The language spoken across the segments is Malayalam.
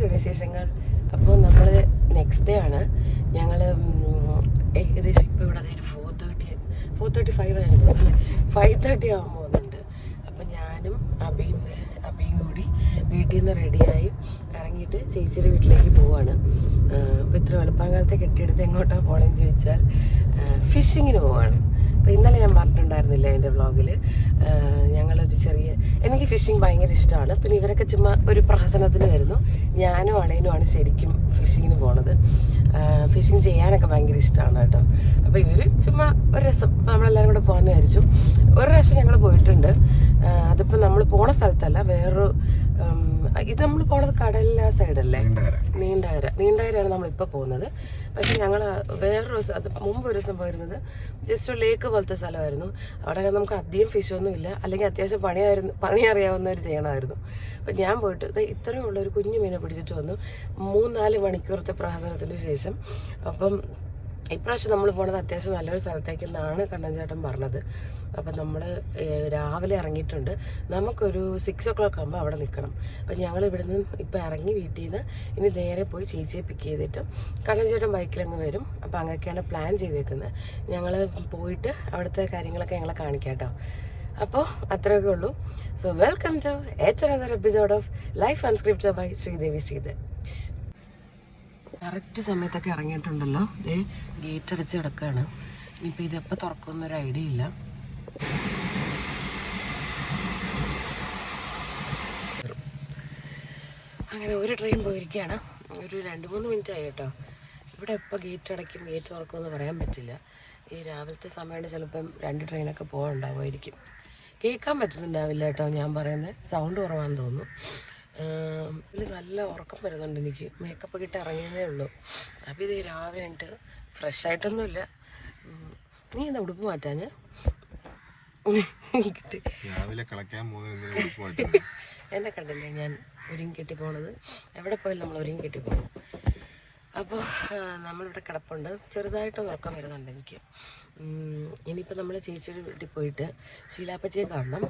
എന്തൊക്കെയാണ് വിശേഷങ്ങൾ? അപ്പോൾ നമ്മൾ നെക്സ്റ്റ് ഡേ ആണ്. ഞങ്ങൾ ഏകദേശം ഇപ്പോൾ ഇവിടെ ഒരു 4:35 ആയിരുന്നു, 5:30 ആകാൻ പോകുന്നുണ്ട്. അപ്പം ഞാനും അബിയും കൂടി വീട്ടിൽ നിന്ന് റെഡിയായി ഇറങ്ങിയിട്ട് ചേച്ചിയുടെ വീട്ടിലേക്ക് പോവാണ്. അപ്പോൾ ഇത്ര വെളുപ്പാങ്കാലത്തെ കെട്ടിയെടുത്ത് എങ്ങോട്ടാണ് പോകണമെന്ന് ചോദിച്ചാൽ ഫിഷിങ്ങിന് പോവാണ്. അപ്പോൾ ഇന്നലെ ഞാൻ പറഞ്ഞിട്ടുണ്ടായിരുന്നില്ല എൻ്റെ വ്ളോഗിൽ, ഞങ്ങളൊരു എനിക്ക് ഫിഷിങ് ഭയങ്കര ഇഷ്ടമാണ്. പിന്നെ ഇവരൊക്കെ ചുമ്മാ ഒരു പ്രഹസനത്തിന് വരുന്നു. ഞാനും അളയനുമാണ് ശരിക്കും ഫിഷിങ്ങിന് പോണത്. ഫിഷിങ് ചെയ്യാനൊക്കെ ഭയങ്കര ഇഷ്ടമാണ് കേട്ടോ. അപ്പോൾ ഇവർ ചുമ്മാ ഒരു രസം നമ്മളെല്ലാവരും കൂടെ പോകാമെന്ന് വിചാരിച്ചു. ഒരു പ്രാവശ്യം ഞങ്ങൾ പോയിട്ടുണ്ട്. അതിപ്പോൾ നമ്മൾ പോണ സ്ഥലത്തല്ല, വേറൊരു ഇത് നമ്മൾ പോണത് കടലിലെ സൈഡല്ലേ, നീണ്ടകരയാണ് നമ്മളിപ്പോൾ പോകുന്നത്. പക്ഷെ ഞങ്ങൾ വേറൊരു അത് മുമ്പ് ഒരു ദിവസം പോയിരുന്നത് ജസ്റ്റ് ഒരു ലേക്ക് പോലത്തെ സ്ഥലമായിരുന്നു. അവിടെ നമുക്ക് അധികം ഫിഷൊന്നും ഇല്ല, അല്ലെങ്കിൽ അത്യാവശ്യം പണി അറിയാവുന്നവർ ചെയ്യണമായിരുന്നു. അപ്പം ഞാൻ പോയിട്ട് ഇത്രയേ ഉള്ള ഒരു കുഞ്ഞു മീനെ പിടിച്ചിട്ട് വന്നു 3-4 മണിക്കൂറത്തെ പ്രഹസനത്തിന് ശേഷം. അപ്പം ഇപ്രാവശ്യം നമ്മൾ പോണത് അത്യാവശ്യം നല്ലൊരു സ്ഥലത്തേക്കെന്നാണ് കണ്ണൻ ചേട്ടൻ പറഞ്ഞത്. അപ്പം നമ്മൾ രാവിലെ ഇറങ്ങിയിട്ടുണ്ട്. നമുക്കൊരു 6 o'clock ആകുമ്പോൾ അവിടെ നിൽക്കണം. അപ്പം ഞങ്ങൾ ഇവിടുന്ന് ഇപ്പം ഇറങ്ങി വീട്ടിൽ നിന്ന് ഇനി നേരെ പോയി ചേച്ചിയെ പിക്ക് ചെയ്തിട്ട് കണ്ണൻ ചേട്ടൻ ബൈക്കിലങ്ങ് വരും. അപ്പം അങ്ങനെയൊക്കെയാണ് പ്ലാൻ ചെയ്തേക്കുന്നത്. ഞങ്ങൾ പോയിട്ട് അവിടുത്തെ കാര്യങ്ങളൊക്കെ ഞങ്ങളെ കാണിക്കാം കേട്ടോ. അപ്പോൾ അത്രയൊക്കെ ഉള്ളൂ. So welcome to another episode of life unscripted by Sridevi Sridhar. Correct സമയത്തൊക്കെ ഇറങ്ങിയിട്ടുണ്ടല്ലോ. ഗേറ്റ് അടച്ച് കിടക്കുകയാണ്. ഇനിയിപ്പോൾ ഇതെപ്പോൾ തുറക്കുമെന്നൊരു ഐഡിയ ഇല്ല. അങ്ങനെ ഒരു ട്രെയിൻ പോയിരിക്കുകയാണ്. ഒരു 2-3 മിനിറ്റ് ആയി കേട്ടോ. ഇവിടെ എപ്പോൾ ഗേറ്റ് അടയ്ക്കും ഗേറ്റ് തുറക്കുമെന്ന് പറയാൻ പറ്റില്ല. ഈ രാവിലത്തെ സമയമാണ് ചിലപ്പം 2 ട്രെയിനൊക്കെ പോകാനുണ്ടാവുമായിരിക്കും. കേൾക്കാൻ പറ്റുന്നുണ്ടാവില്ല കേട്ടോ ഞാൻ പറയുന്നത്. സൗണ്ട് കുറവാണെന്ന് തോന്നുന്നു. ഇതിൽ നല്ല ഉറക്കം വരുന്നുണ്ട് എനിക്ക്. മേക്കപ്പ് കിട്ടി ഇറങ്ങിയതേ ഉള്ളൂ. അപ്പം ഇത് രാവിലെ ഉണ്ട്, ഫ്രഷ് ആയിട്ടൊന്നുമില്ല. നീ എന്താ ഉടുപ്പ് മാറ്റാഞ്ഞ് എന്നെ കണ്ടില്ലേ ഞാൻ ഒരുങ്ങി കെട്ടി പോണത്? എവിടെ പോയാലും നമ്മൾ ഒരുങ്ങി കെട്ടി പോകും. അപ്പോൾ നമ്മളിവിടെ കിടപ്പുണ്ട്. ചെറുതായിട്ടൊന്ന് ഉറക്കം വരുന്നുണ്ട് എനിക്ക്. ഇനിയിപ്പോൾ നമ്മൾ ചേച്ചിയുടെ വീട്ടിൽ പോയിട്ട് ശീലാപ്പച്ചിയെ കാണണം.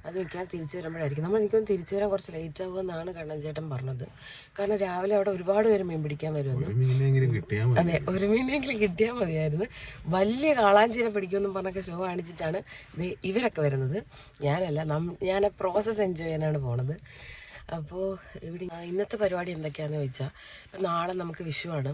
അത് മിക്കാൻ തിരിച്ചു വരുമ്പോഴായിരിക്കും. എനിക്കൊന്ന് തിരിച്ചു വരാൻ കുറച്ച് ലേറ്റ് ആകുമെന്നാണ് കണ്ണൻ ചേട്ടൻ പറഞ്ഞത്. കാരണം രാവിലെ അവിടെ ഒരുപാട് പേര് മീൻ പിടിക്കാൻ വരുമെന്ന്. അതെ, ഒരു മീനെങ്കിലും കിട്ടിയാൽ മതിയായിരുന്നു. വലിയ കാളാഞ്ചിനെ പിടിക്കുമെന്നും പറഞ്ഞൊക്കെ ഷോ കാണിച്ചിട്ടാണ് ഇവരൊക്കെ വരുന്നത്. ഞാനല്ല, ഞാൻ ആ പ്രോസസ്സ് എൻജോയ് ചെയ്യാനാണ് പോണത്. അപ്പോൾ ഇവിടെ ഇന്നത്തെ പരിപാടി എന്തൊക്കെയാണെന്ന് ചോദിച്ചാൽ, ഇപ്പം നാളെ നമുക്ക് വിഷുവാണ്.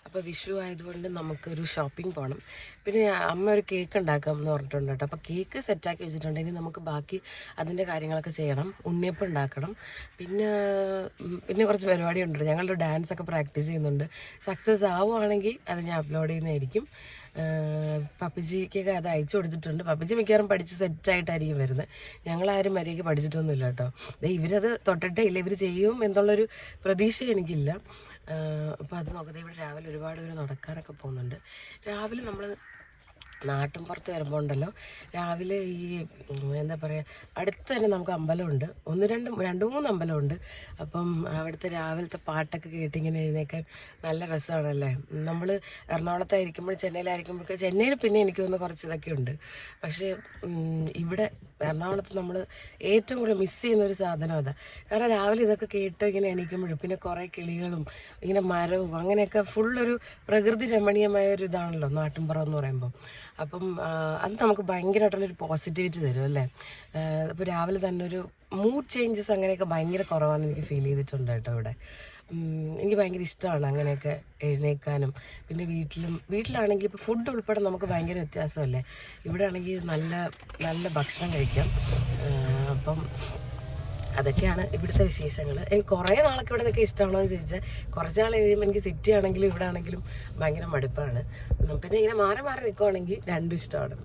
അപ്പോൾ വിഷു ആയതുകൊണ്ട് നമുക്കൊരു ഷോപ്പിംഗ് പോകണം. പിന്നെ അമ്മ ഒരു കേക്ക് ഉണ്ടാക്കാം എന്ന് പറഞ്ഞിട്ടുണ്ട് കേട്ടോ. അപ്പോൾ കേക്ക് സെറ്റാക്കി വെച്ചിട്ടുണ്ട്. ഇനി നമുക്ക് ബാക്കി അതിൻ്റെ കാര്യങ്ങളൊക്കെ ചെയ്യണം. ഉണ്ണിയപ്പം ഉണ്ടാക്കണം. പിന്നെ കുറച്ച് പരിപാടി ഉണ്ട്. ഞങ്ങളുടെ ഡാൻസൊക്കെ പ്രാക്ടീസ് ചെയ്യുന്നുണ്ട്. സക്സസ് ആവുകയാണെങ്കിൽ അത് ഞാൻ അപ്ലോഡ് ചെയ്യുന്നതായിരിക്കും. പപ്പിജിക്കൊക്കെ അത് അയച്ചു കൊടുത്തിട്ടുണ്ട്. പപ്പിജി മിക്കവാറും പഠിച്ച് സെറ്റായിട്ടായിരിക്കും വരുന്നത്. ഞങ്ങളാരും മര്യാദയ്ക്ക് പഠിച്ചിട്ടൊന്നുമില്ല കേട്ടോ. ഇവരത് തൊട്ടിട്ടേ ഇല്ല. ഇവർ ചെയ്യും എന്നുള്ളൊരു പ്രതീക്ഷ എനിക്കില്ല. അപ്പോൾ അത് നോക്കട്ടെ. ഇവിടെ രാവിലെ ഒരുപാട് പേര് നടക്കാനൊക്കെ പോകുന്നുണ്ട്. രാവിലെ നമ്മൾ നാട്ടിൻപുറത്ത് വരുമ്പോൾ ഉണ്ടല്ലോ, രാവിലെ ഈ എന്താ പറയുക, അടുത്ത് തന്നെ നമുക്ക് അമ്പലമുണ്ട്. 2-3 അമ്പലമുണ്ട്. അപ്പം അവിടുത്തെ രാവിലത്തെ പാട്ടൊക്കെ കേട്ടിങ്ങനെ എഴുന്നേക്കാൻ നല്ല രസമാണല്ലേ. നമ്മൾ എറണാകുളത്തായിരിക്കുമ്പോൾ ചെന്നൈയിലായിരിക്കുമ്പോഴൊക്കെ, ചെന്നൈയിൽ പിന്നെ എനിക്ക് തോന്നുന്നു കുറച്ച് ഇതൊക്കെ ഉണ്ട്. പക്ഷേ ഇവിടെ എറണാകുളത്ത് നമ്മൾ ഏറ്റവും കൂടുതൽ മിസ് ചെയ്യുന്നൊരു സാധനം അതാണ്. കാരണം രാവിലെ ഇതൊക്കെ കേട്ട് ഇങ്ങനെ എണീക്കുമ്പോഴും പിന്നെ കുറേ കിളികളും ഇങ്ങനെ മരവും അങ്ങനെയൊക്കെ ഫുള്ളൊരു പ്രകൃതി രമണീയമായ ഒരു ഇതാണല്ലോ നാട്ടിൻപുറം എന്ന് പറയുമ്പോൾ. അപ്പം അത് നമുക്ക് ഭയങ്കരമായിട്ടുള്ളൊരു പോസിറ്റിവിറ്റി തരും അല്ലേ. അപ്പോൾ രാവിലെ തന്നെ ഒരു മൂഡ് ചേഞ്ചസ് അങ്ങനെയൊക്കെ ഭയങ്കര കുറവാണെന്ന് എനിക്ക് ഫീൽ ചെയ്തിട്ടുണ്ട് കേട്ടോ ഇവിടെ. എനിക്ക് ഭയങ്കര ഇഷ്ടമാണ് അങ്ങനെയൊക്കെ എഴുന്നേൽക്കാനും. പിന്നെ വീട്ടിലാണെങ്കിൽ ഇപ്പോൾ ഫുഡ് ഉൾപ്പെടെ നമുക്ക് ഭയങ്കര വ്യത്യാസമല്ലേ. ഇവിടെ ആണെങ്കിൽ നല്ല നല്ല ഭക്ഷണം കഴിക്കാം. അപ്പം അതൊക്കെയാണ് ഇവിടുത്തെ വിശേഷങ്ങൾ. എനിക്ക് കുറേ നാളൊക്കെ ഇവിടെ നിൽക്കുക ഇഷ്ടമാണോ എന്ന് ചോദിച്ചാൽ, കുറച്ച് നാൾ കഴിയുമ്പോൾ എനിക്ക് സിറ്റി ആണെങ്കിലും ഇവിടെ ആണെങ്കിലും ഭയങ്കര മടുപ്പാണ്. പിന്നെ ഇങ്ങനെ മാറി നിൽക്കുവാണെങ്കിൽ രണ്ടും ഇഷ്ടമാണ്.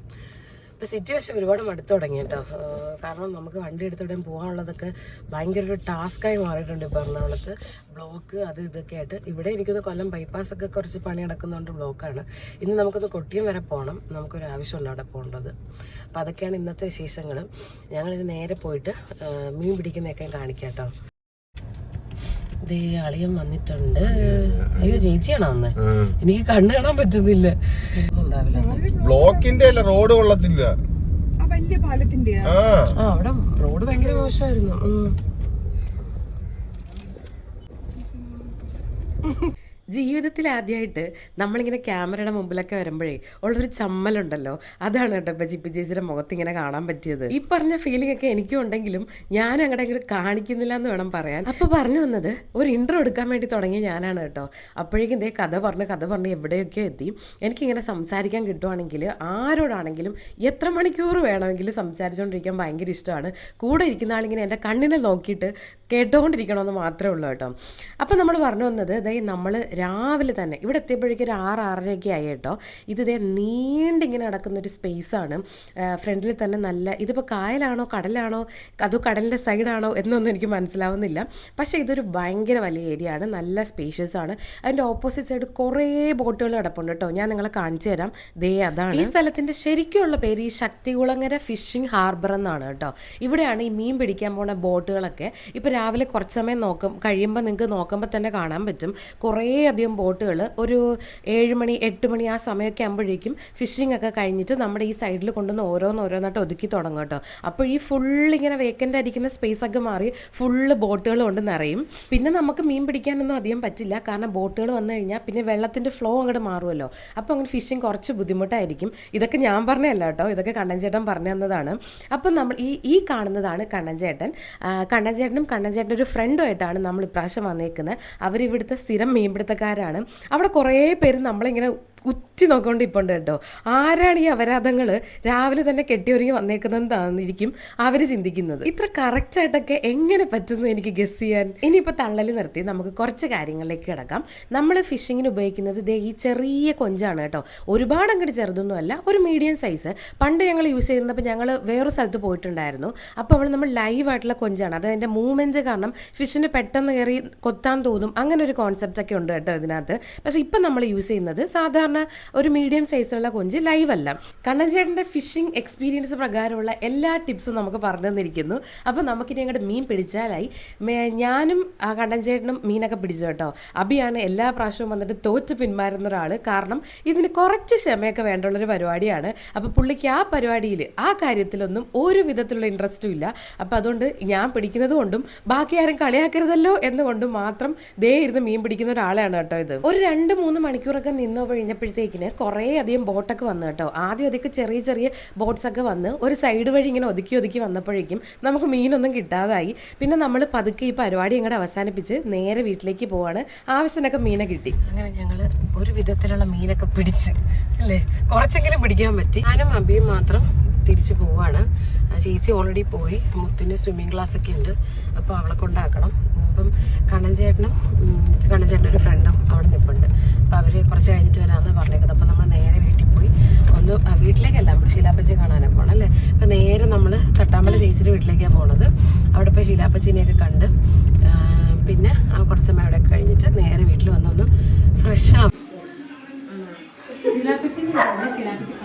ഇപ്പോൾ സിറ്റി പക്ഷേ ഒരുപാട് മടുത്തു തുടങ്ങി കേട്ടോ. കാരണം നമുക്ക് വണ്ടി എടുത്തിടം പോകാനുള്ളതൊക്കെ ഭയങ്കര ഒരു ടാസ്ക്കായി മാറിയിട്ടുണ്ട് ഇപ്പോൾ എറണാകുളത്ത്. ബ്ലോക്ക് അത് ഇതൊക്കെ ആയിട്ട്. ഇവിടെ എനിക്കൊന്ന് കൊല്ലം ബൈപ്പാസൊക്കെ കുറച്ച് പണി നടക്കുന്നതുകൊണ്ട് ബ്ലോക്കാണ്. ഇന്ന് നമുക്കൊന്ന് കൊട്ടിയം വരെ പോകണം. നമുക്കൊരു ആവശ്യമുണ്ട് അവിടെ പോകേണ്ടത്. അപ്പോൾ അതൊക്കെയാണ് ഇന്നത്തെ വിശേഷങ്ങൾ. ഞങ്ങളിത് നേരെ പോയിട്ട് മീൻ പിടിക്കുന്നതൊക്കെ കാണിക്കാം കേട്ടോ. അളിയൻ വന്നിട്ടുണ്ട്. അയ്യോ, ചേച്ചിയാണോ വന്നേ? എനിക്ക് കണ്ണ് കാണാൻ പറ്റുന്നില്ല. ബ്ലോക്കിന്റെ അല്ല, റോഡ് കൊള്ളത്തില്ല. അവിടെ റോഡ് ഭയങ്കര മോശമായിരുന്നു. ജീവിതത്തിൽ ആദ്യമായിട്ട് നമ്മളിങ്ങനെ ക്യാമറയുടെ മുമ്പിലൊക്കെ വരുമ്പോഴേ ഉള്ളൊരു ചമ്മലുണ്ടല്ലോ, അതാണ് കേട്ടോ ഇപ്പം ചിപ്പി ചേച്ചിയുടെ മുഖത്ത് ഇങ്ങനെ കാണാൻ പറ്റിയത്. ഈ പറഞ്ഞ ഫീലിംഗ് ഒക്കെ എനിക്കും ഉണ്ടെങ്കിലും ഞാൻ അങ്ങോട്ട് അങ്ങനെ കാണിക്കുന്നില്ല എന്ന് വേണം പറയാൻ. അപ്പോൾ പറഞ്ഞു വന്നത് ഒരു ഇൻട്രോ എടുക്കാൻ വേണ്ടി തുടങ്ങിയ ഞാനാണ് കേട്ടോ. അപ്പോഴേക്കും ഇതേ കഥ പറഞ്ഞ് എവിടെയൊക്കെയോ എത്തി. എനിക്കിങ്ങനെ സംസാരിക്കാൻ കിട്ടുവാണെങ്കിൽ ആരോടാണെങ്കിലും എത്ര മണിക്കൂർ വേണമെങ്കിലും സംസാരിച്ചുകൊണ്ടിരിക്കാൻ ഭയങ്കര ഇഷ്ടമാണ്. കൂടെ ഇരിക്കുന്ന ആളിങ്ങനെ എൻ്റെ കണ്ണിനെ നോക്കിയിട്ട് കേട്ടുകൊണ്ടിരിക്കണമെന്ന് മാത്രമേ ഉള്ളൂ കേട്ടോ. അപ്പോൾ നമ്മൾ പറഞ്ഞു വന്നത് നമ്മൾ രാവിലെ തന്നെ ഇവിടെ എത്തിയപ്പോഴേക്കും ഒരു 6-6:30 ആയി കേട്ടോ. ഇതേ നീണ്ടിങ്ങനെ നടക്കുന്നൊരു സ്പേസാണ്. ഫ്രണ്ടിൽ തന്നെ നല്ല, ഇതിപ്പോൾ കായലാണോ കടലാണോ അതോ കടലിൻ്റെ സൈഡാണോ എന്നൊന്നും എനിക്ക് മനസ്സിലാവുന്നില്ല. പക്ഷേ ഇതൊരു ഭയങ്കര വലിയ ഏരിയ ആണ്, നല്ല സ്പേഷ്യസ് ആണ്. അതിൻ്റെ ഓപ്പോസിറ്റ് സൈഡ് കുറേ ബോട്ടുകൾ കിടപ്പുണ്ട് കേട്ടോ. ഞാൻ നിങ്ങളെ കാണിച്ചു തരാം. അതാണ് ഈ സ്ഥലത്തിൻ്റെ ശരിക്കുള്ള പേര് ഈ ശക്തികുളങ്ങര ഫിഷിംഗ് ഹാർബർ എന്നാണ് കേട്ടോ. ഇവിടെയാണ് ഈ മീൻ പിടിക്കാൻ പോണ ബോട്ടുകളൊക്കെ. ഇപ്പോൾ രാവിലെ കുറച്ച് സമയം കഴിയുമ്പോൾ നിങ്ങൾക്ക് നോക്കുമ്പോൾ തന്നെ കാണാൻ പറ്റും കുറേയധികം ബോട്ടുകൾ. ഒരു 7 മണി 8 മണി ആ സമയമൊക്കെ ആകുമ്പോഴേക്കും ഫിഷിംഗ് ഒക്കെ കഴിഞ്ഞിട്ട് നമ്മുടെ ഈ സൈഡിൽ കൊണ്ടുവന്ന് ഓരോന്നായിട്ട് ഒതുക്കി തുടങ്ങും കേട്ടോ. അപ്പോൾ ഈ ഫുള്ളിങ്ങനെ വേക്കൻ്റ് ആയിരിക്കുന്ന സ്പേസ് ഒക്കെ മാറി ഫുള്ള് ബോട്ടുകൾ കൊണ്ട് നിറയും. പിന്നെ നമുക്ക് മീൻ പിടിക്കാനൊന്നും അധികം പറ്റില്ല, കാരണം ബോട്ടുകൾ വന്നു കഴിഞ്ഞാൽ പിന്നെ വെള്ളത്തിൻ്റെ ഫ്ലോ അങ്ങോട്ട് മാറുമല്ലോ. അപ്പോൾ അങ്ങനെ ഫിഷിംഗ് കുറച്ച് ബുദ്ധിമുട്ടായിരിക്കും. ഇതൊക്കെ ഞാൻ പറഞ്ഞതല്ല കേട്ടോ, ഇതൊക്കെ കണ്ണൻ ചേട്ടൻ പറഞ്ഞു തന്നതാണ്. അപ്പം നമ്മൾ ഈ കാണുന്നതാണ് കണ്ണൻ ചേട്ടൻ. കണ്ണൻ ചേട്ടൻ്റെ ഒരു ഫ്രണ്ടുമായിട്ടാണ് നമ്മൾ ഇപ്രാവശ്യം വന്നേക്കുന്നത്. അവരിവിടുത്തെ സ്ഥിരം മീൻപിടുത്തക്കാരാണ്. അവിടെ കുറേ പേര് നമ്മളിങ്ങനെ ഉറ്റി നോക്കിക്കൊണ്ട് ഇപ്പോൾ ഉണ്ട് കേട്ടോ. ആരാണ് ഈ അപരാധങ്ങൾ രാവിലെ തന്നെ കെട്ടിയൊരുങ്ങി വന്നേക്കുന്നതെന്നായിരിക്കും അവർ ചിന്തിക്കുന്നത്. ഇത്ര കറക്റ്റായിട്ടൊക്കെ എങ്ങനെ പറ്റുന്നു എനിക്ക് ഗസ് ചെയ്യാൻ. ഇനിയിപ്പോൾ തള്ളൽ നിർത്തി നമുക്ക് കുറച്ച് കാര്യങ്ങളിലേക്ക് കിടക്കാം. നമ്മൾ ഫിഷിങ്ങിന് ഉപയോഗിക്കുന്നത് ഈ ചെറിയ കൊഞ്ചാണ് കേട്ടോ. ഒരുപാട് അങ്ങോട്ട് ചെറുതൊന്നുമല്ല, ഒരു മീഡിയം സൈസ്. പണ്ട് ഞങ്ങൾ യൂസ് ചെയ്യുന്നപ്പോൾ ഞങ്ങൾ വേറൊരു സ്ഥലത്ത് പോയിട്ടുണ്ടായിരുന്നു. അപ്പോൾ അവിടെ നമ്മൾ ലൈവായിട്ടുള്ള കൊഞ്ചാണ്. അത് അതിൻ്റെ മൂവ്മെൻറ്റ് കാരണം ഫിഷിന് പെട്ടെന്ന് കയറി കൊത്താൻ തോന്നും. അങ്ങനെ ഒരു കോൺസെപ്റ്റ് ഒക്കെ ഉണ്ട് കേട്ടോ ഇതിനകത്ത്. പക്ഷേ ഇപ്പം നമ്മൾ യൂസ് ചെയ്യുന്നത് സാധാരണ ഒരു മീഡിയം സൈസിലുള്ള കൊഞ്ച്, ലൈവ് അല്ല. കണ്ണൻ ചേട്ടൻ്റെ ഫിഷിംഗ് എക്സ്പീരിയൻസ് പ്രകാരമുള്ള എല്ലാ ടിപ്സും നമുക്ക് പറഞ്ഞു തന്നിരിക്കുന്നു. അപ്പോൾ നമുക്കിനി അങ്ങോട്ട് മീൻ പിടിച്ചാലായി. ഞാനും കണ്ണൻ ചേട്ടനും മീനൊക്കെ പിടിച്ചു കേട്ടോ. അബിയാണ് എല്ലാ പ്രാവശ്യവും വന്നിട്ട് തോറ്റ് പിന്മാറുന്ന ഒരാൾ. കാരണം ഇതിന് കുറച്ച് ക്ഷമയൊക്കെ വേണ്ടുള്ളൊരു പരിപാടിയാണ്. അപ്പോൾ പുള്ളിക്ക് ആ പരിപാടിയിൽ ആ കാര്യത്തിലൊന്നും ഒരു വിധത്തിലുള്ള ഇൻട്രസ്റ്റും ഇല്ല. അപ്പോൾ അതുകൊണ്ട് ഞാൻ പിടിക്കുന്നത് കൊണ്ടും ബാക്കി ആരും കളിയാക്കരുതല്ലോ എന്നുകൊണ്ടും മാത്രം ഇരുന്ന് മീൻ പിടിക്കുന്ന ഒരാളാണ് കേട്ടോ ഇത്. ഒരു 2-3 മണിക്കൂറൊക്കെ നിന്ന് കഴിഞ്ഞപ്പോഴത്തേക്കിന് കുറേ അധികം ബോട്ടൊക്കെ വന്നു കേട്ടോ. ആദ്യം അതൊക്കെ ചെറിയ ബോട്ട്സൊക്കെ വന്ന് ഒരു സൈഡ് വഴി ഇങ്ങനെ ഒതുക്കി വന്നപ്പോഴേക്കും നമുക്ക് മീനൊന്നും കിട്ടാതായി. പിന്നെ നമ്മൾ പതുക്കെ ഈ പരിപാടി അങ്ങോട്ട് അവസാനിപ്പിച്ച് നേരെ വീട്ടിലേക്ക് പോവാണ്. ആവശ്യത്തിനൊക്കെ മീനെ കിട്ടി. അങ്ങനെ ഞങ്ങൾ ഒരു വിധത്തിലുള്ള മീനൊക്കെ പിടിച്ച് അല്ലേ, കുറച്ചെങ്കിലും പിടിക്കാൻ പറ്റി. ഞാനും അബിയും മാത്രം തിരിച്ചു പോവാണ്. ചേച്ചി ഓൾറെഡി പോയി. മുത്തിന് സ്വിമ്മിങ് ക്ലാസ് ഒക്കെ ഉണ്ട്, അപ്പോൾ അവളെ കൊണ്ടാക്കണം. അപ്പം കണ്ണൻ ചേട്ടൻ്റെ ഒരു ഫ്രണ്ടും അവിടെ നിൽപ്പുണ്ട്. അപ്പോൾ അവർ കുറച്ച് കഴിഞ്ഞിട്ട് വരാമെന്ന് പറഞ്ഞേക്കുന്നത്. അപ്പോൾ നമ്മൾ നേരെ വീട്ടിൽ പോയി വീട്ടിലേക്കല്ല, നമ്മൾ ശീലാപ്പച്ചി കാണാനാണ് പോകണം അല്ലേ. അപ്പോൾ നേരെ നമ്മൾ തട്ടാമ്പല ചേച്ചിയുടെ വീട്ടിലേക്കാണ് പോണത്. അവിടെ പോയി ശീലാപ്പച്ചിനെയൊക്കെ കണ്ട് പിന്നെ കുറച്ച് സമയം അവിടെ കഴിഞ്ഞിട്ട് നേരെ വീട്ടിൽ വന്നൊന്ന് ഫ്രഷ് ആവും.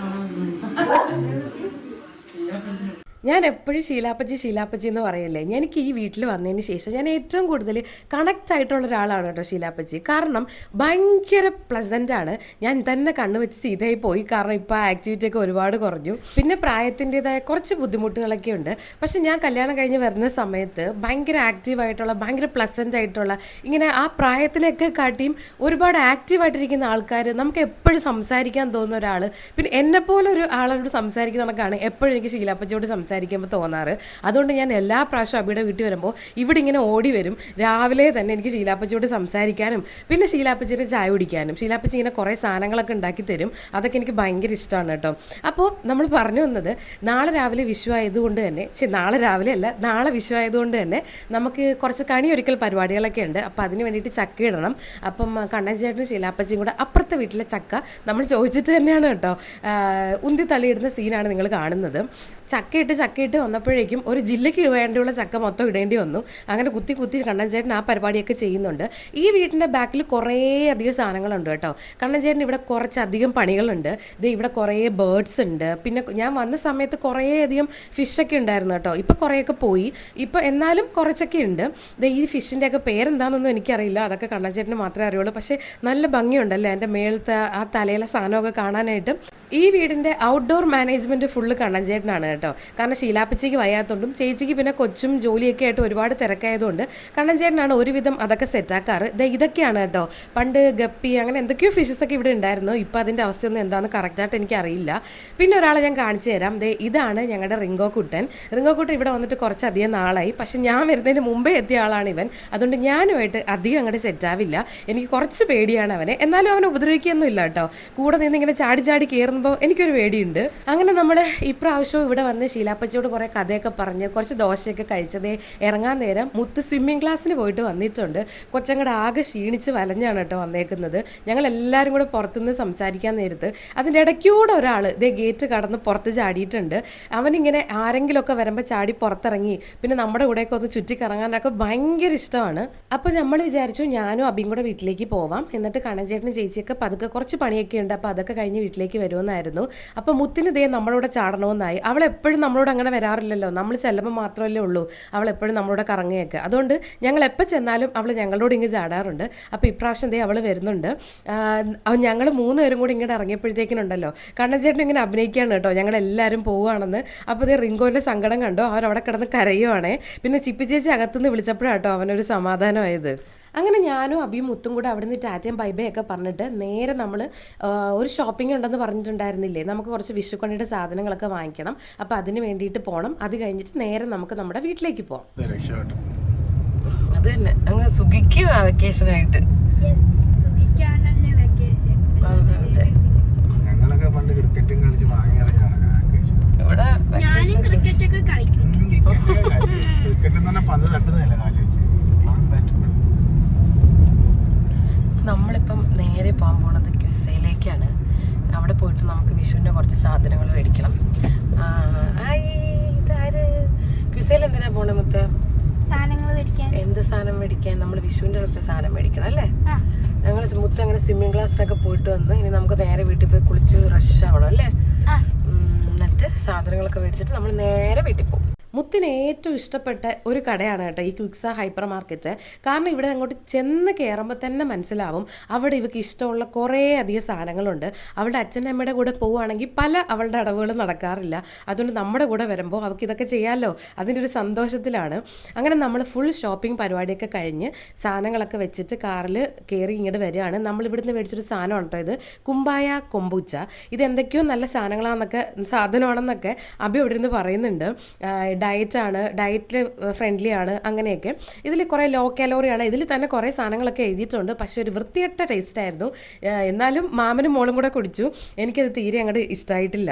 ഞാൻ എപ്പോഴും ശീലാപ്പച്ചി എന്ന് പറയല്ലേ. എനിക്ക് ഈ വീട്ടിൽ വന്നതിന് ശേഷം ഞാൻ ഏറ്റവും കൂടുതൽ കണക്റ്റ് ആയിട്ടുള്ള ഒരാളാണ് കേട്ടോ ശീലാപ്പച്ചി. കാരണം ഭയങ്കര പ്ലസൻ്റ് ആണ്. ഞാൻ തന്നെ കണ്ണുവെച്ച് സീതയായി പോയി. കാരണം ഇപ്പോൾ ആക്ടിവിറ്റി ഒക്കെ ഒരുപാട് കുറഞ്ഞു. പിന്നെ പ്രായത്തിൻ്റെതായ കുറച്ച് ബുദ്ധിമുട്ടുകളൊക്കെ ഉണ്ട്. പക്ഷെ ഞാൻ കല്യാണം കഴിഞ്ഞ് വരുന്ന സമയത്ത് ഭയങ്കര ആക്റ്റീവായിട്ടുള്ള, ഭയങ്കര പ്ലസൻ്റ് ആയിട്ടുള്ള, ഇങ്ങനെ ആ പ്രായത്തിലൊക്കെ കാട്ടിയും ഒരുപാട് ആക്റ്റീവായിട്ടിരിക്കുന്ന ആൾക്കാർ, നമുക്ക് എപ്പോഴും സംസാരിക്കാൻ തോന്നുന്ന ഒരാൾ. പിന്നെ എന്നെപ്പോലെ ഒരു ആളോട് സംസാരിക്കുന്ന കണക്കാണ് എപ്പോഴും എനിക്ക് ശീലാപ്പച്ചിയോട് സംസാരിക്കുമ്പോൾ തോന്നാറ്. അതുകൊണ്ട് ഞാൻ എല്ലാ പ്രാവശ്യം അബിയുടെ വീട്ടിൽ വരുമ്പോൾ ഇവിടെ ഇങ്ങനെ ഓടി വരും. രാവിലെ തന്നെ എനിക്ക് ശീലാപ്പച്ചിയോട് സംസാരിക്കാനും പിന്നെ ശീലാപ്പച്ചിയുടെ ചായ കുടിക്കാനും. ശീലാപ്പച്ചി ഇങ്ങനെ കുറേ സാധനങ്ങളൊക്കെ ഉണ്ടാക്കി തരും. അതൊക്കെ എനിക്ക് ഭയങ്കര ഇഷ്ടമാണ് കേട്ടോ. അപ്പോൾ നമ്മൾ പറഞ്ഞു വന്നത് നാളെ രാവിലെ വിഷു ആയതുകൊണ്ട് തന്നെ, നാളെ വിഷു ആയതുകൊണ്ട് തന്നെ നമുക്ക് കുറച്ച് കണിയൊരുക്കൽ പരിപാടികളൊക്കെ ഉണ്ട്. അപ്പോൾ അതിന് വേണ്ടിയിട്ട് ചക്ക ഇടണം. അപ്പം കണ്ണൻ ചേട്ടനും ശീലാപ്പച്ചിയും കൂടെ അപ്പുറത്തെ വീട്ടിലെ ചക്ക നമ്മൾ ചോദിച്ചിട്ട് തന്നെയാണ് കേട്ടോ ഉന്തി തള്ളിയിടുന്ന സീനാണ് നിങ്ങൾ കാണുന്നത്. ചക്കയിട്ട് വന്നപ്പോഴേക്കും ഒരു ജില്ലയ്ക്ക് വേണ്ടിയുള്ള ചക്ക മൊത്തം ഇടേണ്ടി വന്നു. അങ്ങനെ കുത്തി കണ്ണൻ ചേട്ടൻ ആ പരിപാടിയൊക്കെ ചെയ്യുന്നുണ്ട്. ഈ വീട്ടിൻ്റെ ബാക്കിൽ കുറേ അധികം സാധനങ്ങളുണ്ട് കേട്ടോ. കണ്ണൻ ചേട്ടൻ ഇവിടെ കുറച്ചധികം പണികളുണ്ട്. ഇവിടെ കുറേ ബേർഡ്സ് ഉണ്ട്. പിന്നെ ഞാൻ വന്ന സമയത്ത് കുറേ അധികം ഫിഷൊക്കെ ഉണ്ടായിരുന്നു കേട്ടോ. ഇപ്പോൾ കുറേയൊക്കെ പോയി. ഇപ്പോൾ എന്നാലും കുറച്ചൊക്കെ ഉണ്ട്. ഈ ഫിഷിൻ്റെയൊക്കെ പേരെന്താണെന്നൊന്നും എനിക്കറിയില്ല. അതൊക്കെ കണ്ണൻ ചേട്ടന് മാത്രമേ അറിയുള്ളൂ. പക്ഷേ നല്ല ഭംഗിയുണ്ടല്ലേ എൻ്റെ മേളത്തെ ആ തലയിലെ സാധനമൊക്കെ കാണാനായിട്ട്. ഈ വീടിൻ്റെ ഔട്ട്ഡോർ മാനേജ്മെൻറ്റ് ഫുള്ള് കണ്ണൻചേട്ടനാണ് കേട്ടോ. കാരണം ശീലാപ്പച്ചിക്ക് വയ്യാത്തതുകൊണ്ടും ചേച്ചിക്ക് പിന്നെ കൊച്ചും ജോലിയൊക്കെ ആയിട്ട് ഒരുപാട് തിരക്കായതുകൊണ്ട് കണ്ണൻചേട്ടനാണ് ഒരുവിധം അതൊക്കെ സെറ്റാക്കാറ്. ഇതൊക്കെയാണ് കേട്ടോ. പണ്ട് ഗപ്പി അങ്ങനെ എന്തൊക്കെയോ ഫിഷസ് ഒക്കെ ഇവിടെ ഉണ്ടായിരുന്നു. ഇപ്പോൾ അതിൻ്റെ അവസ്ഥയൊന്നും എന്താണെന്ന് കറക്റ്റായിട്ട് എനിക്കറിയില്ല. പിന്നെ ഒരാളെ ഞാൻ കാണിച്ചു തരാം. ഇതാണ് ഞങ്ങളുടെ റിങ്കോ കുട്ടൻ. റിങ്കോ കുട്ടൻ ഇവിടെ വന്നിട്ട് കുറച്ചധികം നാളായി. പക്ഷെ ഞാൻ വരുന്നതിന് മുമ്പേ എത്തിയ ആളാണ് ഇവൻ. അതുകൊണ്ട് ഞാനുമായിട്ട് അധികം അങ്ങോട്ട് സെറ്റാവില്ല. എനിക്ക് കുറച്ച് പേടിയാണ് അവനെ. എന്നാലും അവനെ ഉപദ്രവിക്കുകയൊന്നും ഇല്ല കേട്ടോ. കൂടെ നിന്ന് ഇങ്ങനെ ചാടി ചാടി കയറുമ്പോൾ എനിക്കൊരു പേടിയുണ്ട്. അങ്ങനെ നമ്മൾ ഇപ്രാവശ്യവും ഇവിടെ വന്ന് ശീലാപ്പച്ചിയോട് കുറേ കഥയൊക്കെ പറഞ്ഞ് കുറച്ച് ദോശയൊക്കെ കഴിച്ചതേ ഇറങ്ങാൻ നേരം മുത്ത് സ്വിമ്മിങ് ക്ലാസ്സിന് പോയിട്ട് വന്നിട്ടുണ്ട്. കൊച്ചങ്ങടെ ആകെ ക്ഷീണിച്ച് വലഞ്ഞാണ് കേട്ടോ വന്നേക്കുന്നത്. ഞങ്ങൾ എല്ലാവരും കൂടെ പുറത്തുനിന്ന് സംസാരിക്കാൻ നേരത്ത് അതിൻ്റെ ഇടയ്ക്കൂടെ ഒരാൾ ഗേറ്റ് കടന്ന് പുറത്ത് ചാടിയിട്ടുണ്ട്. അവനിങ്ങനെ ആരെങ്കിലുമൊക്കെ വരുമ്പോൾ ചാടി പുറത്തിറങ്ങി പിന്നെ നമ്മുടെ കൂടെയൊക്കെ ഒന്ന് ചുറ്റിക്കറങ്ങാനൊക്കെ ഭയങ്കര ഇഷ്ടമാണ്. അപ്പോൾ നമ്മൾ വിചാരിച്ചു ഞാനും അബിയും കൂടെ വീട്ടിലേക്ക് പോവാം. എന്നിട്ട് കണ്ണൻചേട്ടനും ചേച്ചിയൊക്കെ പതുക്കെ കുറച്ച് പണിയൊക്കെ ഉണ്ട്. അപ്പോൾ അതൊക്കെ കഴിഞ്ഞ് വീട്ടിലേക്ക് വരുമെന്നായിരുന്നു. അപ്പോൾ മുത്തിന് ദേ നമ്മളോട് ചാടണമെന്നായി. അവൾ എപ്പോഴും നമ്മളോട് അങ്ങനെ വരാറില്ലല്ലോ. നമ്മൾ ചെല്ലുമ്പോൾ മാത്രമല്ലേ ഉള്ളൂ അവൾ എപ്പോഴും നമ്മളോട് കറങ്ങുകയൊക്കെ. അതുകൊണ്ട് ഞങ്ങൾ എപ്പോൾ ചെന്നാലും അവൾ ഞങ്ങളോട് ഇങ്ങ് ചാടാറുണ്ട്. അപ്പോൾ ഇപ്രാവശ്യം ദേ അവൾ വരുന്നുണ്ട്. ഞങ്ങൾ 3 പേരും കൂടി ഇങ്ങോട്ട് ഇറങ്ങിയപ്പോഴത്തേക്കിനുണ്ടല്ലോ കണ്ണൻചേട്ടൻ ഇങ്ങനെ അഭിനയിക്കുകയാണ് കേട്ടോ ഞങ്ങളെല്ലാവരും പോവുകയാണെന്ന്. അപ്പോൾ ദേ റിങ്കോൻ്റെ സങ്കടം കണ്ടോ, അവൻ അവിടെ കിടന്ന് കരയുവാണേ. പിന്നെ ചിപ്പി ചേച്ചി അകത്തുനിന്ന് വിളിച്ചപ്പോഴാട്ടോ അവനൊരു സമാധാനമായത്. അങ്ങനെ ഞാനും അബിയും മുത്തും കൂടെ അവിടെ നിന്ന് ടാറ്റയും ബൈ ബൈ ഒക്കെ പറഞ്ഞിട്ട് നേരെ നമ്മൾ ഒരു ഷോപ്പിംഗ് ഉണ്ടെന്ന് പറഞ്ഞിട്ടുണ്ടായിരുന്നില്ലേ, നമുക്ക് കുറച്ച് വിഷുക്കണിയുടെ സാധനങ്ങളൊക്കെ വാങ്ങിക്കണം. അപ്പോൾ അതിന് വേണ്ടിയിട്ട് പോകണം. അത് കഴിഞ്ഞിട്ട് നേരെ നമുക്ക് നമ്മുടെ വീട്ടിലേക്ക് പോകാം. അത് തന്നെ അങ്ങ് സുഖിക്കുക വെക്കേഷനായിട്ട്. ഞങ്ങളൊക്കെ പണ്ട് ക്രിക്കറ്റും കളിച്ച് ഇവിടെ ക്രിക്കറ്റ് എന്ന് പറഞ്ഞാൽ പന്ത് തട്ടുന്നില്ല കാലി വെച്ച്. നമ്മളിപ്പം നേരെ പോകാൻ പോണത് ക്യുസയിലേക്കാണ്. അവിടെ പോയിട്ട് നമുക്ക് വിഷുവിൻ്റെ കുറച്ച് സാധനങ്ങൾ മേടിക്കണം. ക്യുസയിൽ എന്തിനാ പോണേ മുത്ത്? എന്ത് സാധനം മേടിക്കാൻ? നമ്മൾ വിഷുവിൻ്റെ കുറച്ച് സാധനം മേടിക്കണം അല്ലേ? ഞങ്ങൾ മുത്ത് അങ്ങനെ സ്വിമ്മിങ് ക്ലാസ്സിനൊക്കെ പോയിട്ട് വന്ന് ഇനി നമുക്ക് നേരെ വീട്ടിൽ പോയി കുളിച്ച് റഷ് ആവണം അല്ലേ? എന്നിട്ട് സാധനങ്ങളൊക്കെ മേടിച്ചിട്ട് നമ്മൾ നേരെ വീട്ടിൽ പോകും. മുത്തിന് ഏറ്റവും ഇഷ്ടപ്പെട്ട ഒരു കടയാണ് കേട്ടോ ഈ ക്വിക്സ ഹൈപ്പർ മാർക്കറ്റ്. കാരണം ഇവിടെ അങ്ങോട്ട് ചെന്ന് കയറുമ്പോൾ തന്നെ മനസ്സിലാവും അവിടെ ഇവർക്ക് ഇഷ്ടമുള്ള കുറേ അധികം സാധനങ്ങളുണ്ട്. അവളുടെ അച്ഛൻ്റെ അമ്മയുടെ കൂടെ പോവുകയാണെങ്കിൽ പല അവളുടെ അടവുകളും നടക്കാറില്ല. അതുകൊണ്ട് നമ്മുടെ കൂടെ വരുമ്പോൾ അവൾക്ക് ഇതൊക്കെ ചെയ്യാമല്ലോ, അതിൻ്റെ ഒരു സന്തോഷത്തിലാണ്. അങ്ങനെ നമ്മൾ ഫുൾ ഷോപ്പിംഗ് പരിപാടിയൊക്കെ കഴിഞ്ഞ് സാധനങ്ങളൊക്കെ വെച്ചിട്ട് കാറിൽ കയറി ഇങ്ങോട്ട് വരികയാണ്. നമ്മൾ ഇവിടുന്ന് മേടിച്ചൊരു സാധനമാണ് കേട്ടോ ഇത്, കുമ്പായ കൊമ്പൂച്ച. ഇത് എന്തൊക്കെയോ നല്ല സാധനമാണെന്നൊക്കെ അബി ഇവിടെ നിന്ന് പറയുന്നുണ്ട്. ഡയറ്റാണ്, ഡയറ്റിൽ ഫ്രണ്ട്ലി ആണ് അങ്ങനെയൊക്കെ. ഇതിൽ കുറേ ലോ കാലോറിയാണ്. ഇതിൽ തന്നെ കുറേ സാധനങ്ങളൊക്കെ എഴുതിയിട്ടുണ്ട്. പക്ഷേ ഒരു വൃത്തികെട്ട ടേസ്റ്റ് ആയിരുന്നു. എന്നാലും മാമനും മോളും കൂടെ കുടിച്ചു. എനിക്കത് തീരെ അങ്ങോട്ട് ഇഷ്ടമായിട്ടില്ല.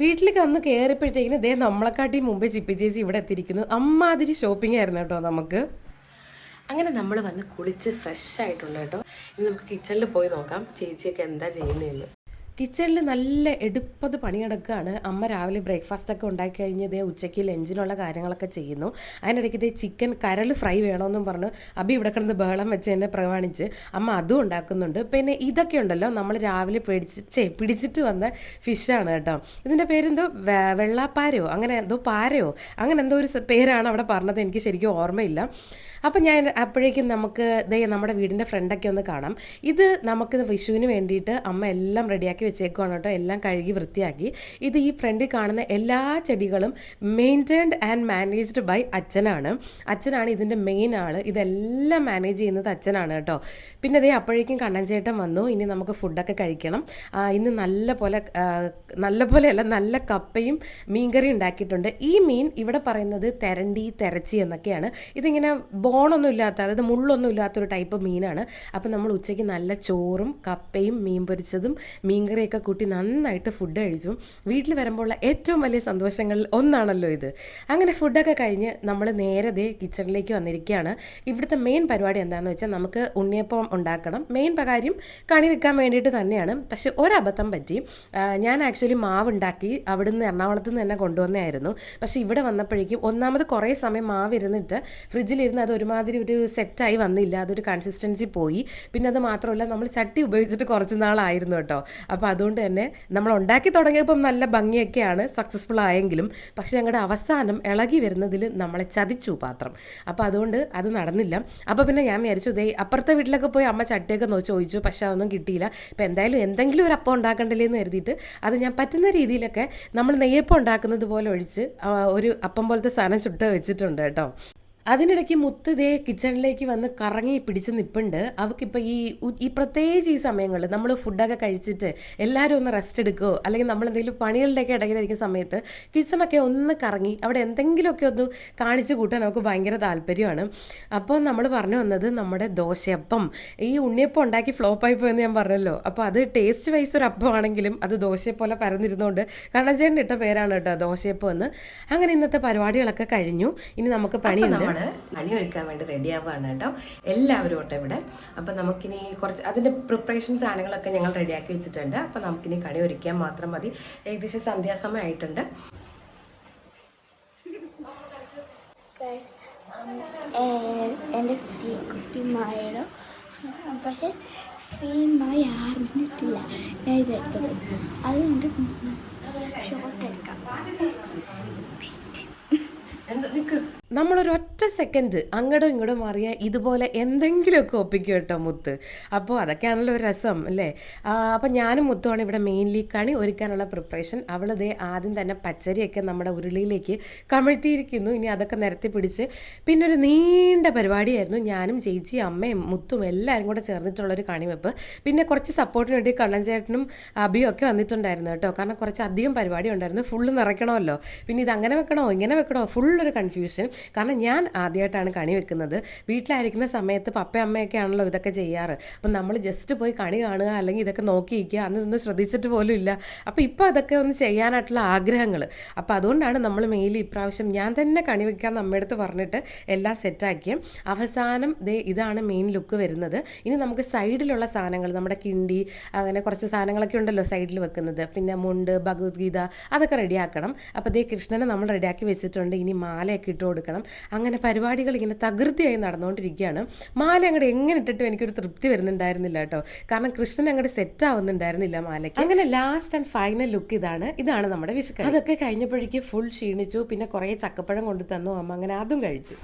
വീട്ടിലേക്ക് വന്ന് കയറിയപ്പോഴത്തേക്കിന് ദേ നമ്മളെക്കാട്ടി മുമ്പേ ചിപ്പി ചേച്ചി ഇവിടെ എത്തിയിരിക്കുന്നു. അമ്മാതിരി ഷോപ്പിംഗ് ആയിരുന്നു കേട്ടോ നമുക്ക്. അങ്ങനെ നമ്മൾ വന്ന് കുളിച്ച് ഫ്രഷ് ആയിട്ടുണ്ട് കേട്ടോ. ഇനി നമുക്ക് കിച്ചണിൽ പോയി നോക്കാം ചേച്ചിയൊക്കെ എന്താ ചെയ്യുന്നതെന്ന്. കിച്ചണിൽ നല്ല എടുപ്പത് പണിയെടുക്കുകയാണ്. അമ്മ രാവിലെ ബ്രേക്ക്ഫാസ്റ്റൊക്കെ ഉണ്ടാക്കി കഴിഞ്ഞ് ഇതേ ഉച്ചയ്ക്ക് ലഞ്ചിനുള്ള കാര്യങ്ങളൊക്കെ ചെയ്യുന്നു. അതിനിടയ്ക്ക് ഇതേ ചിക്കൻ കരൾ ഫ്രൈ വേണമെന്നും പറഞ്ഞ് അബി ഇവിടെ കിടന്ന് ബഹളം വെച്ച് എന്നെ പ്രമാണിച്ച് അമ്മ അതും ഉണ്ടാക്കുന്നുണ്ട്. പിന്നെ ഇതൊക്കെ ഉണ്ടല്ലോ നമ്മൾ രാവിലെ പിടിച്ചിട്ട് വന്ന ഫിഷാണ് കേട്ടോ. ഇതിൻ്റെ പേരെന്തോ വെള്ളാപ്പാരയോ അങ്ങനെ എന്തോ പാരയോ അങ്ങനെ എന്തോ ഒരു പേരാണ് അവിടെ പറഞ്ഞത്, എനിക്ക് ശരിക്കും ഓർമ്മയില്ല. അപ്പം ഞാൻ അപ്പോഴേക്കും നമുക്ക് നമ്മുടെ വീടിൻ്റെ ഫ്രണ്ടൊക്കെ ഒന്ന് കാണാം. ഇത് നമുക്ക് വിഷുവിന് വേണ്ടിയിട്ട് അമ്മ എല്ലാം റെഡിയാക്കി വെച്ചേക്കുവാണ് കേട്ടോ, എല്ലാം കഴുകി വൃത്തിയാക്കി. ഇത് ഈ ഫ്രണ്ടിൽ കാണുന്ന എല്ലാ ചെടികളും മെയിൻറ്റൈൻഡ് ആൻഡ് മാനേജ്ഡ് ബൈ അച്ഛനാണ് ഇതിൻ്റെ മെയിൻ ആൾ. ഇതെല്ലാം മാനേജ് ചെയ്യുന്നത് അച്ഛനാണ് കേട്ടോ. പിന്നെ അപ്പോഴേക്കും കണ്ണൻചേട്ടൻ വന്നു. ഇനി നമുക്ക് ഫുഡൊക്കെ കഴിക്കണം. ഇന്ന് നല്ല കപ്പയും മീൻകറിയും ഉണ്ടാക്കിയിട്ടുണ്ട്. ഈ മീൻ ഇവിടെ പറയുന്നത് തെരച്ചി എന്നൊക്കെയാണ്. ഇതിങ്ങനെ ബോണൊന്നും ഇല്ലാത്ത, അതായത് മുള്ളൊന്നും ഇല്ലാത്തൊരു ടൈപ്പ് മീനാണ്. അപ്പം നമ്മൾ ഉച്ചയ്ക്ക് നല്ല ചോറും കപ്പയും മീൻ പൊരിച്ചതും മീൻകറിയൊക്കെ കൂട്ടി നന്നായിട്ട് ഫുഡ് കഴിച്ചു. വീട്ടിൽ വരുമ്പോൾ ഉള്ള ഏറ്റവും വലിയ സന്തോഷങ്ങളിൽ ഒന്നാണല്ലോ ഇത്. അങ്ങനെ ഫുഡൊക്കെ കഴിഞ്ഞ് നമ്മൾ നേരെ കിച്ചണിലേക്ക് വന്നിരിക്കുകയാണ്. ഇവിടുത്തെ മെയിൻ പരിപാടി എന്താണെന്ന് വെച്ചാൽ നമുക്ക് ഉണ്ണിയപ്പം ഉണ്ടാക്കണം. മെയിൻ കാര്യം കണി വെക്കാൻ വേണ്ടിയിട്ട് തന്നെയാണ്. പക്ഷെ ഒരബദ്ധം പറ്റി. ഞാൻ ആക്ച്വലി മാവ് ഉണ്ടാക്കി അവിടുന്ന് എറണാകുളത്ത് നിന്ന് തന്നെ കൊണ്ടുവന്നായിരുന്നു. പക്ഷേ ഇവിടെ വന്നപ്പോഴേക്കും ഒന്നാമത് കുറേ സമയം മാവ് ഇരുന്നിട്ട് ഫ്രിഡ്ജിലിരുന്ന് അത് ഒരുമാതിരി ഒരു സെറ്റായി വന്നില്ല, അതൊരു കൺസിസ്റ്റൻസി പോയി. പിന്നെ അത് മാത്രമല്ല നമ്മൾ ചട്ടി ഉപയോഗിച്ചിട്ട് കുറച്ച് നാളായിരുന്നു കേട്ടോ. അപ്പോൾ അതുകൊണ്ട് തന്നെ നമ്മൾ ഉണ്ടാക്കി തുടങ്ങിയപ്പം നല്ല ഭംഗിയൊക്കെയാണ്, സക്സസ്ഫുൾ ആയെങ്കിലും പക്ഷെ ഞങ്ങളുടെ അവസാനം ഇളകി വരുന്നതിൽ നമ്മളെ ചതിച്ചു പാത്രം. അപ്പോൾ അതുകൊണ്ട് അത് നടന്നില്ല. അപ്പോൾ പിന്നെ ഞാൻ വിചാരിച്ചു അപ്പുറത്തെ വീട്ടിലൊക്കെ പോയി അമ്മ ചട്ടിയൊക്കെ ചോദിച്ചു, പക്ഷെ അതൊന്നും കിട്ടിയില്ല. അപ്പോൾ എന്തായാലും എന്തെങ്കിലും ഒരു അപ്പം ഉണ്ടാക്കണ്ടല്ലേ എന്ന് കരുതിയിട്ട് അത് ഞാൻ പറ്റുന്ന രീതിയിലൊക്കെ നമ്മൾ നെയ്യപ്പം ഉണ്ടാക്കുന്നത് പോലെ ഒഴിച്ച് ഒരു അപ്പം പോലത്തെ സാധനം ചുട്ട് വെച്ചിട്ടുണ്ട് കേട്ടോ. അതിനിടയ്ക്ക് മുത്ത് കിച്ചണിലേക്ക് വന്ന് കറങ്ങി പിടിച്ച് നിൽപ്പുണ്ട്. അവൾക്കിപ്പോൾ ഈ പ്രത്യേകിച്ച് ഈ സമയങ്ങളിൽ നമ്മൾ ഫുഡൊക്കെ കഴിച്ചിട്ട് എല്ലാവരും ഒന്ന് റെസ്റ്റ് എടുക്കുകയോ അല്ലെങ്കിൽ നമ്മൾ എന്തെങ്കിലും പണികളുടെയൊക്കെ ഇടയിലിരിക്കുന്ന സമയത്ത് കിച്ചണൊക്കെ ഒന്ന് കറങ്ങി അവിടെ എന്തെങ്കിലുമൊക്കെ ഒന്ന് കാണിച്ചു കൂട്ടാൻ അവൾക്ക് ഭയങ്കര താല്പര്യമാണ്. അപ്പോൾ നമ്മൾ പറഞ്ഞു വന്നത് നമ്മുടെ ദോശയപ്പം, ഈ ഉണ്ണിയപ്പം ഉണ്ടാക്കി ഫ്ലോപ്പായി പോയെന്ന് ഞാൻ പറഞ്ഞല്ലോ. അപ്പോൾ അത് ടേസ്റ്റ് വൈസ് ഒരു അപ്പമാണെങ്കിലും അത് ദോശയെ പോലെ പരന്നിരുന്നുകൊണ്ട് കണ്ണഞ്ചേട്ടൻ ഇട്ട പേരാണ് കേട്ടോ ദോശയപ്പം എന്ന്. അങ്ങനെ ഇന്നത്തെ പരിപാടികളൊക്കെ കഴിഞ്ഞു. ഇനി നമുക്ക് പണിയുണ്ട്. കണി ഒരുക്കാൻ വേണ്ടി റെഡി ആവുകയാണ് കേട്ടോ എല്ലാവരും കേട്ടോ ഇവിടെ. അപ്പം നമുക്കിനി കുറച്ച് അതിൻ്റെ പ്രിപ്പറേഷൻ സാധനങ്ങളൊക്കെ ഞങ്ങൾ റെഡിയാക്കി വെച്ചിട്ടുണ്ട്. അപ്പം നമുക്കിനി കണി ഒരുക്കാൻ മാത്രം മതി. ഏകദേശം സന്ധ്യാസമയം ആയിട്ടുണ്ട്. എൻ്റെ ശ്രീകുട്ടിമായുടെ പക്ഷേ ശ്രീമായി അറിഞ്ഞിട്ടില്ല ഞാൻ ഇതെടുത്തത്, അതുകൊണ്ട് ഷോർട്ട് എടുക്കാം. നമ്മളൊരൊറ്റ സെക്കൻഡ് അങ്ങോട്ടും ഇങ്ങോട്ടും മാറിയാൽ ഇതുപോലെ എന്തെങ്കിലുമൊക്കെ ഒപ്പിക്കും കേട്ടോ മുത്ത്. അപ്പോൾ അതൊക്കെയാണല്ലോ ഒരു രസം അല്ലേ. അപ്പം ഞാനും മുത്തുമാണ് ഇവിടെ മെയിൻലി കണി ഒരുക്കാനുള്ള പ്രിപ്പറേഷൻ. അവളതേ ആദ്യം തന്നെ പച്ചരിയൊക്കെ നമ്മുടെ ഉരുളിയിലേക്ക് കമിഴ്ത്തിയിരിക്കുന്നു. ഇനി അതൊക്കെ നിരത്തി പിടിച്ച് പിന്നെ ഒരു നീണ്ട പരിപാടിയായിരുന്നു. ഞാനും ചേച്ചിയും അമ്മയും മുത്തും എല്ലാവരും കൂടെ ചേർന്നിട്ടുള്ളൊരു കണിവെപ്പ്. പിന്നെ കുറച്ച് സപ്പോർട്ടിന് വേണ്ടി കണ്ണൻചേട്ടനും അബിയും ഒക്കെ വന്നിട്ടുണ്ടായിരുന്നു കേട്ടോ. കാരണം കുറച്ച് അധികം പരിപാടി ഉണ്ടായിരുന്നു, ഫുള്ള് നിറയ്ക്കണമല്ലോ. പിന്നെ ഇത് അങ്ങനെ വെക്കണോ ഇങ്ങനെ വെക്കണോ ഫുള്ളൊരു കൺഫ്യൂഷൻ. കാരണം ഞാൻ ആദ്യമായിട്ടാണ് കണി വെക്കുന്നത്. വീട്ടിലായിരിക്കുന്ന സമയത്ത് പപ്പയും അമ്മയൊക്കെ ആണല്ലോ ഇതൊക്കെ ചെയ്യാറ്. അപ്പം നമ്മൾ ജസ്റ്റ് പോയി കണി കാണുക അല്ലെങ്കിൽ ഇതൊക്കെ നോക്കിയിരിക്കുക, അന്നൊന്നും ശ്രദ്ധിച്ചിട്ട് പോലും ഇല്ല. അപ്പോൾ ഇപ്പോൾ അതൊക്കെ ഒന്ന് ചെയ്യാനായിട്ടുള്ള ആഗ്രഹങ്ങൾ. അപ്പോൾ അതുകൊണ്ടാണ് നമ്മൾ മെയിൻലി ഇപ്രാവശ്യം ഞാൻ തന്നെ കണി വെക്കാൻ അമ്മയടുത്ത് പറഞ്ഞിട്ട് എല്ലാം സെറ്റാക്കി. അവസാനം ഇതാണ് മെയിൻ ലുക്ക് വരുന്നത്. ഇനി നമുക്ക് സൈഡിലുള്ള സാധനങ്ങൾ, നമ്മുടെ കിണ്ടി അങ്ങനെ കുറച്ച് സാധനങ്ങളൊക്കെ ഉണ്ടല്ലോ സൈഡിൽ വെക്കുന്നത്, പിന്നെ മുണ്ട്, ഭഗവത്ഗീത അതൊക്കെ റെഡിയാക്കണം. അപ്പോൾ കൃഷ്ണനെ നമ്മൾ റെഡിയാക്കി വെച്ചിട്ടുണ്ട്. ഇനി മാലയൊക്കെ ഇട്ട് കൊടുക്കണം. അങ്ങനെ പരിപാടികൾ ഇങ്ങനെ തകൃതിയായി നടന്നുകൊണ്ടിരിക്കുകയാണ്. മാല അങ്ങോട്ട് എങ്ങനെ ഇട്ടിട്ടും എനിക്കൊരു തൃപ്തി വരുന്നുണ്ടായിരുന്നില്ല കേട്ടോ. കാരണം കൃഷ്ണൻ അങ്ങോട്ട് സെറ്റ് ആവുന്നുണ്ടായിരുന്നില്ല മാലയ്ക്ക്. അങ്ങനെ ലാസ്റ്റ് ആൻഡ് ഫൈനൽ ലുക്ക് ഇതാണ് നമ്മുടെ വിഷുക്കണി. അതൊക്കെ കഴിഞ്ഞപ്പോഴേക്ക് ഫുൾ ക്ഷീണിച്ചു. പിന്നെ കുറേ ചക്കപ്പഴം കൊണ്ട് തന്നു അമ്മ, അങ്ങനെ അതും കഴിച്ചു.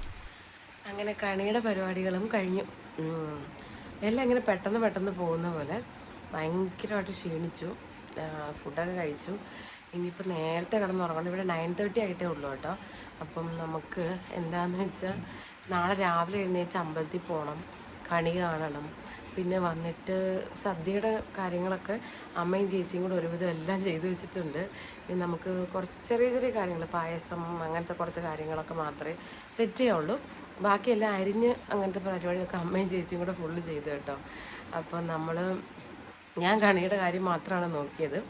അങ്ങനെ കണിയുടെ പരിപാടികളും കഴിഞ്ഞു. എല്ലാം ഇങ്ങനെ പെട്ടെന്ന് പോകുന്ന പോലെ ഭയങ്കരമായിട്ട് ക്ഷീണിച്ചു. ഫുഡൊക്കെ കഴിച്ചു. ഇനിയിപ്പോൾ നേരത്തെ കിടന്നുറങ്ങണം. ഇവിടെ 9:30 ആയിട്ടേ ഉള്ളൂ കേട്ടോ. അപ്പം നമുക്ക് എന്താണെന്ന് വെച്ചാൽ നാളെ രാവിലെ എഴുന്നേറ്റ് അമ്പലത്തിൽ പോകണം, കണി കാണണം. പിന്നെ വന്നിട്ട് സദ്യയുടെ കാര്യങ്ങളൊക്കെ അമ്മയും ചേച്ചിയും കൂടെ ഒരുവിധം എല്ലാം ചെയ്തു വെച്ചിട്ടുണ്ട്. ഇനി നമുക്ക് കുറച്ച് ചെറിയ കാര്യങ്ങൾ, പായസം അങ്ങനത്തെ കുറച്ച് കാര്യങ്ങളൊക്കെ മാത്രമേ സെറ്റ് ചെയ്യുള്ളൂ. ബാക്കിയെല്ലാം അരിഞ്ഞ് അങ്ങനത്തെ പരിപാടിയൊക്കെ അമ്മയും ചേച്ചിയും കൂടെ ഫുള്ള് ചെയ്തു കേട്ടോ. അപ്പം ഞാൻ കണിയുടെ കാര്യം മാത്രമാണ് നോക്കിയത്.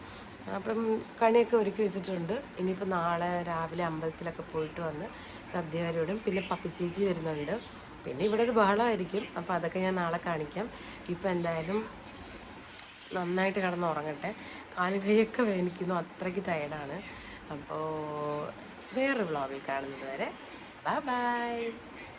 അപ്പം കണിയൊക്കെ ഒരുക്കി വെച്ചിട്ടുണ്ട്. ഇനിയിപ്പോൾ നാളെ രാവിലെ അമ്പലത്തിലൊക്കെ പോയിട്ട് വന്ന് സദ്യ വരോടും. പിന്നെ പപ്പിച്ചേച്ചി വരുന്നുണ്ട്. പിന്നെ ഇവിടെ ഒരു ബഹളമായിരിക്കും. അപ്പോൾ അതൊക്കെ ഞാൻ നാളെ കാണിക്കാം. ഇപ്പം എന്തായാലും നന്നായിട്ട് കിടന്ന് ഉറങ്ങട്ടെ. കാലും കൈയൊക്കെ വേദനിക്കുന്നു, അത്രയ്ക്ക് ടയർഡാണ്. അപ്പോൾ വേറൊരു വ്ളോഗിൽ കാണുന്നത് വരെ ബൈ.